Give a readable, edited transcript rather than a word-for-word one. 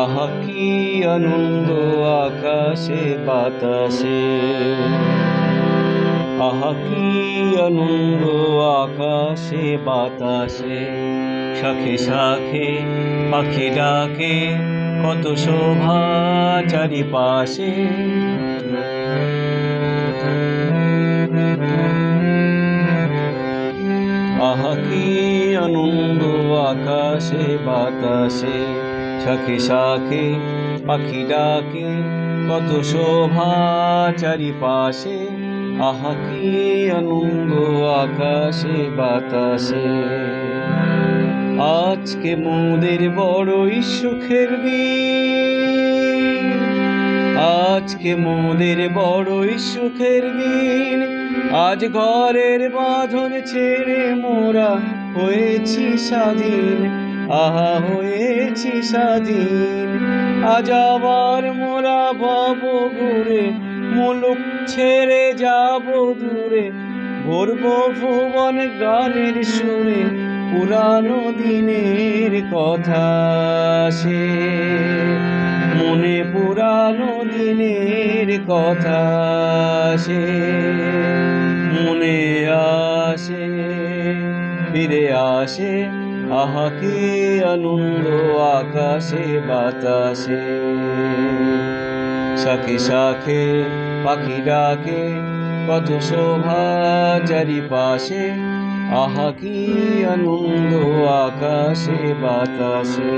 আহা কি আনন্দ আকাশে বাতাসে, আহা কি আনন্দ আকাশে বাতাসে। শাখে শাখে পাখি ডাকে, কত শোভা চারিপাশে। আহা কি আনন্দ আকাশে বাতাসে, শাখে শাখে পাখি ডাকে, কত শোভা চারিপাশে। আহা কি আনন্দ আকাশে বাতাসে। আজকে মোদের বড়ই সুখের দিন, আজকে মোদের বড়ই সুখের দিন। আজ ঘরের বাঁধন ছেড়ে মোরা হয়েছি স্বাধীন, আহা হয়েছি স্বাধীন। আজ আবার মোরা ভব ঘুরে, মুলুক ছেড়ে যাব দূরে। ভরব ভুবন গানের সুরে, পুরানো দিনের কথা সে মনে, পুরানো দিনের কথা সে মনে আসে, ফিরে আসে। আহা কি আনন্দ আকাশে বাতাসে। শাখে শাখে পাখি ডাকে, কত শোভা চারিপাশে। আহা কি আনন্দ আকাশে বাতাসে।